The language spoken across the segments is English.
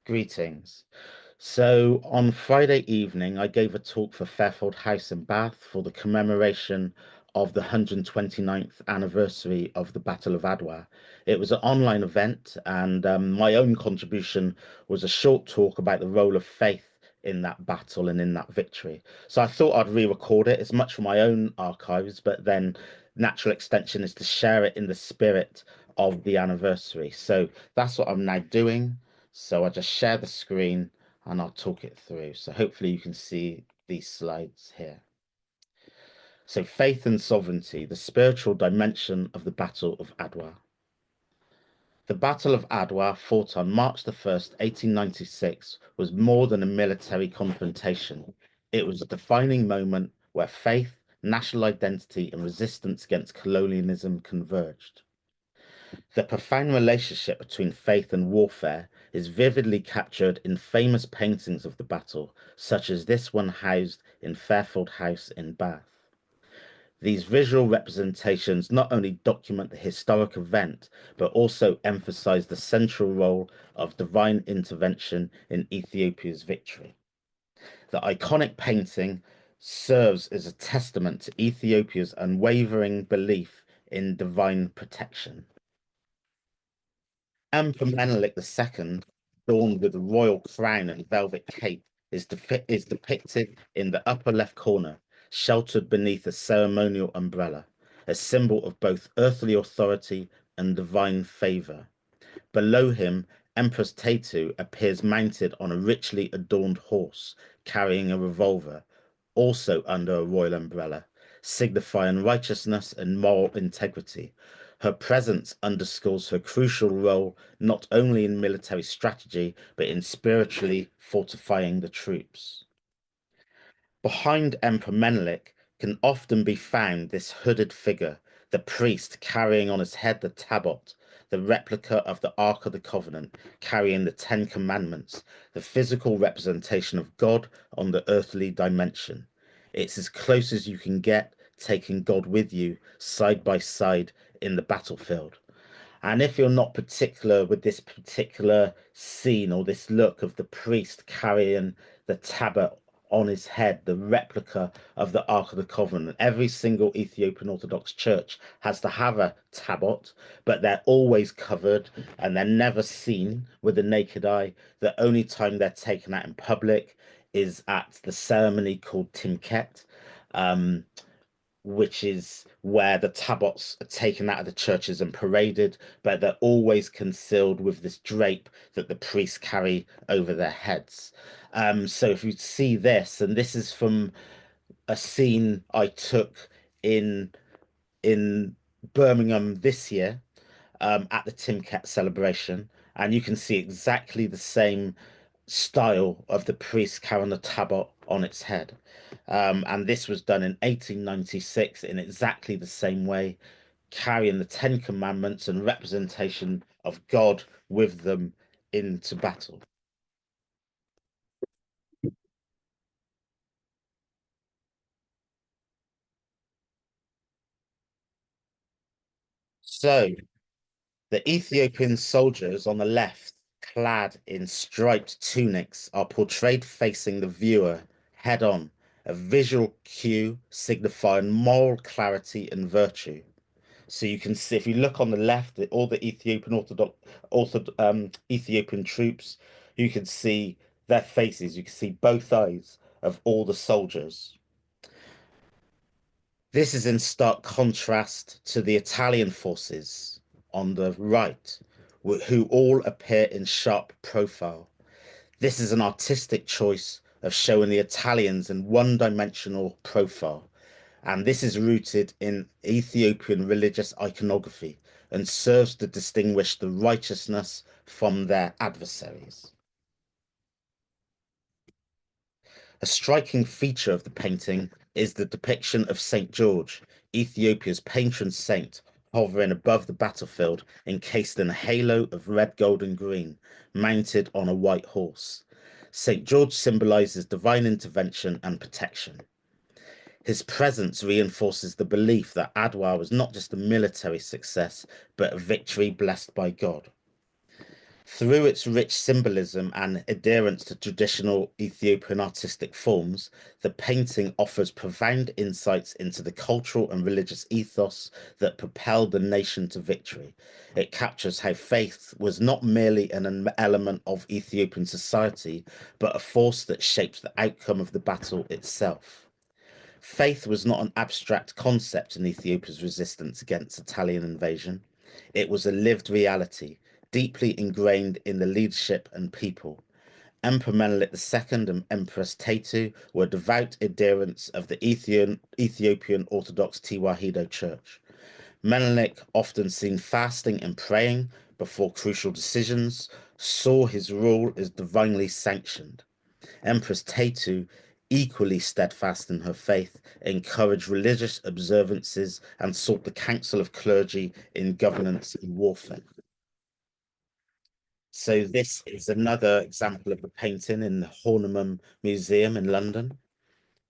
Greetings. So on Friday evening, I gave a talk for Fairfield House in Bath for the commemoration of the 129th anniversary of the Battle of Adwa. It was an online event, and my own contribution was a short talk about the role of faith in that battle and in that victory. So I thought I'd re-record it. It's much for my own archives, but then natural extension is to share it in the spirit of the anniversary. So that's what I'm now doing. So I just share the screen and I'll talk it through. So hopefully you can see these slides here. So faith and sovereignty, the spiritual dimension of the Battle of Adwa. The Battle of Adwa, fought on March the 1st, 1896, was more than a military confrontation. It was a defining moment where faith, national identity, and resistance against colonialism converged. The profound relationship between faith and warfare is vividly captured in famous paintings of the battle, such as this one housed in Fairfield House in Bath. These visual representations not only document the historic event, but also emphasize the central role of divine intervention in Ethiopia's victory. The iconic painting serves as a testament to Ethiopia's unwavering belief in divine protection. Emperor Menelik II, adorned with a royal crown and velvet cape, is depicted in the upper left corner, sheltered beneath a ceremonial umbrella, a symbol of both earthly authority and divine favor. Below him, Empress Tetu appears mounted on a richly adorned horse, carrying a revolver, also under a royal umbrella, signifying righteousness and moral integrity. Her presence underscores her crucial role not only in military strategy, but in spiritually fortifying the troops. Behind Emperor Menelik can often be found this hooded figure, the priest carrying on his head the tabot, the replica of the Ark of the Covenant, carrying the Ten Commandments, the physical representation of God on the earthly dimension. It's as close as you can get, taking God with you side by side in the battlefield. And if you're not particular with this particular scene or this look of the priest carrying the tablet on his head, the replica of the Ark of the Covenant, every single Ethiopian Orthodox church has to have a tablet, but they're always covered and they're never seen with the naked eye. The only time they're taken out in public is at the ceremony called Timket. Um, which is where the tabots are taken out of the churches and paraded, but they're always concealed with this drape that the priests carry over their heads. So if you see this, and this is from a scene I took in in Birmingham this year, at the Timcat celebration, and you can see exactly the same style of the priest carrying the tablet on its head. And this was done in 1896 in exactly the same way, carrying the Ten Commandments and representation of God with them into battle. So the Ethiopian soldiers on the left, clad in striped tunics, are portrayed facing the viewer head on, a visual cue signifying moral clarity and virtue. So you can see if you look on the left, all the Ethiopian troops, you can see their faces. You can see both eyes of all the soldiers. This is in stark contrast to the Italian forces on the right, who all appear in sharp profile. This is an artistic choice of showing the Italians in one-dimensional profile, and this is rooted in Ethiopian religious iconography and serves to distinguish the righteousness from their adversaries. A striking feature of the painting is the depiction of St. George, Ethiopia's patron saint, hovering above the battlefield, encased in a halo of red, gold, and green, mounted on a white horse. St. George symbolizes divine intervention and protection. His presence reinforces the belief that Adwa was not just a military success, but a victory blessed by God. Through its rich symbolism and adherence to traditional Ethiopian artistic forms, the painting offers profound insights into the cultural and religious ethos that propelled the nation to victory. It captures how faith was not merely an element of Ethiopian society, but a force that shaped the outcome of the battle itself. Faith was not an abstract concept in Ethiopia's resistance against Italian invasion. It was a lived reality, deeply ingrained in the leadership and people. Emperor Menelik II and Empress Tetu were devout adherents of the Ethiopian Orthodox Tewahedo Church. Menelik, often seen fasting and praying before crucial decisions, saw his rule as divinely sanctioned. Empress Tetu, equally steadfast in her faith, encouraged religious observances and sought the counsel of clergy in governance and warfare. So this is another example of the painting in the Horniman Museum in London.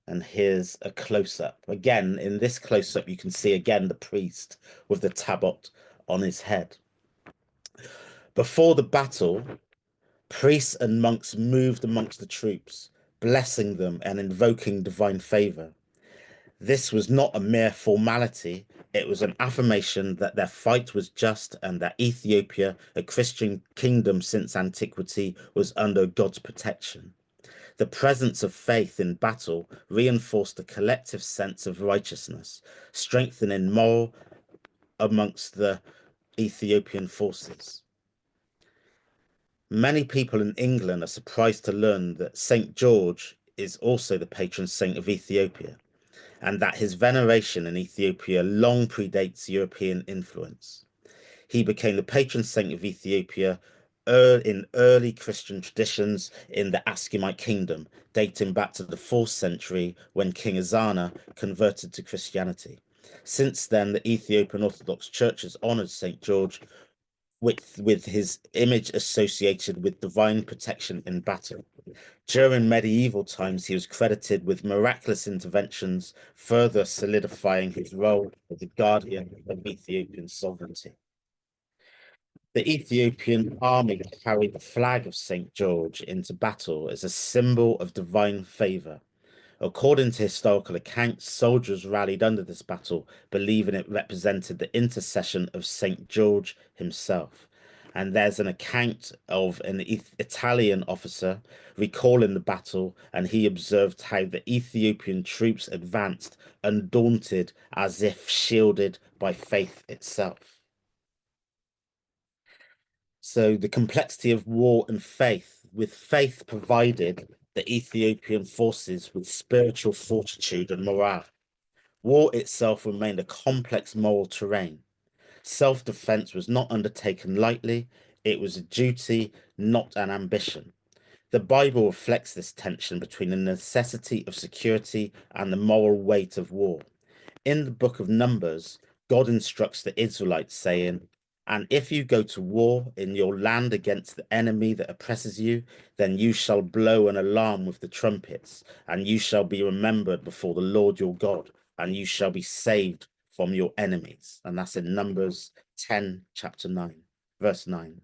And here's a close-up. Again, in this close-up, you can see again the priest with the tabot on his head. Before the battle, priests and monks moved amongst the troops, blessing them and invoking divine favor. This was not a mere formality, it was an affirmation that their fight was just and that Ethiopia, a Christian kingdom since antiquity, was under God's protection. The presence of faith in battle reinforced a collective sense of righteousness, strengthening morale amongst the Ethiopian forces. Many people in England are surprised to learn that St. George is also the patron saint of Ethiopia, and that his veneration in Ethiopia long predates European influence. He became the patron saint of Ethiopia in early Christian traditions in the Askimite kingdom, dating back to the 4th century when King Azana converted to Christianity. Since then, the Ethiopian Orthodox Church has honored St. George with his image associated with divine protection in battle. During medieval times, he was credited with miraculous interventions, further solidifying his role as the guardian of Ethiopian sovereignty. The Ethiopian army carried the flag of St. George into battle as a symbol of divine favor. According to historical accounts, soldiers rallied under this battle, believing it represented the intercession of St. George himself. And there's an account of an Italian officer recalling the battle, and he observed how the Ethiopian troops advanced undaunted as if shielded by faith itself. So the complexity of war and faith, with faith provided the Ethiopian forces with spiritual fortitude and morale. War itself remained a complex moral terrain. Self-defense was not undertaken lightly, it was a duty, not an ambition. The Bible reflects this tension between the necessity of security and the moral weight of war. In the book of Numbers, God instructs the Israelites, saying, "And if you go to war in your land against the enemy that oppresses you, then you shall blow an alarm with the trumpets, and you shall be remembered before the Lord your God, and you shall be saved from your enemies." And that's in Numbers 10, chapter 9, verse 9.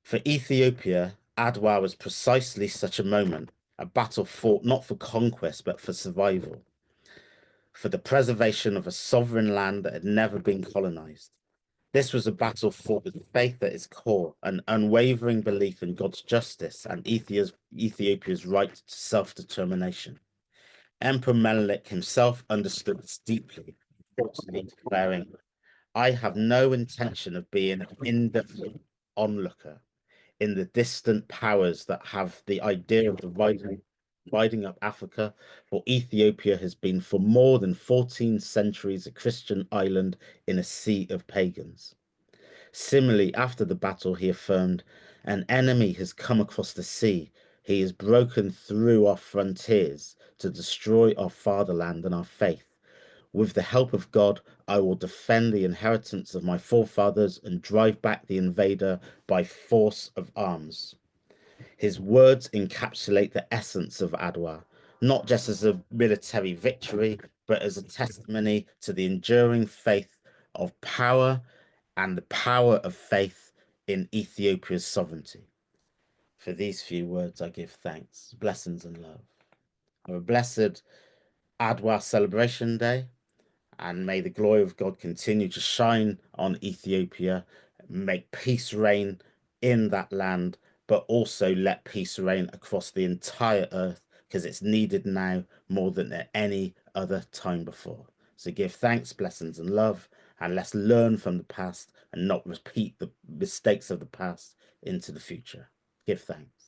For Ethiopia, Adwa was precisely such a moment, a battle fought not for conquest, but for survival, for the preservation of a sovereign land that had never been colonized. This was a battle fought with faith at its core, an unwavering belief in God's justice and Ethiopia's right to self-determination. Emperor Menelik himself understood this deeply, reportedly declaring, "I have no intention of being an indifferent onlooker in the distant powers that have the idea of dividing up Africa, for Ethiopia has been for more than 14 centuries a Christian island in a sea of pagans." Similarly, after the battle, he affirmed, "An enemy has come across the sea. He has broken through our frontiers to destroy our fatherland and our faith. With the help of God, I will defend the inheritance of my forefathers and drive back the invader by force of arms." His words encapsulate the essence of Adwa, not just as a military victory, but as a testimony to the enduring faith of power and the power of faith in Ethiopia's sovereignty. For these few words I give thanks, blessings and love. Have a blessed Adwa celebration day, and may the glory of God continue to shine on Ethiopia, make peace reign in that land, but also let peace reign across the entire earth, because it's needed now more than at any other time before. So give thanks, blessings, and love, and let's learn from the past and not repeat the mistakes of the past into the future. Give thanks.